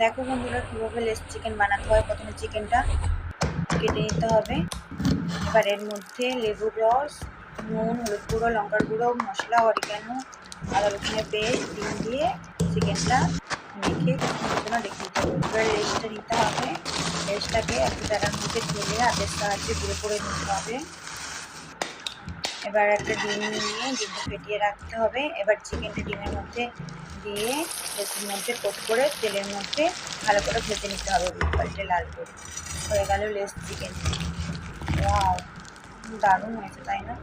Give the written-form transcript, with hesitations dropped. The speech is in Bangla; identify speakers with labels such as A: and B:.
A: দেখো বন্ধুরা কীভাবে লেস চিকেন বানাতে হয়। প্রথমে চিকেনটা কেটে নিতে হবে। এবার এর মধ্যে লেবুর রস, নুন, হলুদ গুঁড়ো, লঙ্কার গুঁড়ো, মশলা, অরিগানো, আদা রসুনের পেস্ট, ডিম দিয়ে চিকেনটা মেখে কিছুক্ষণের জন্য রেখে দিতে হবে। এবার লেসটা নিতে হবে। লেসটাকে একটা জায়গার মধ্যে ঢেলে হাতের সাহায্যে গুঁড়ো করে নিতে হবে। এবার একটা ডিম নিয়ে ডিমটা ফেটিয়ে রাখতে হবে। এবার চিকেনটা ডিমের মধ্যে দিয়ে লেসের মধ্যে কোট করে তেলের মধ্যে ভালো করে ভেজে নিতে হবে, উল্টে লাল করে। হয়ে গেল লেস চিকেন। ওয়াও, দারুণ হয়েছে তাই না?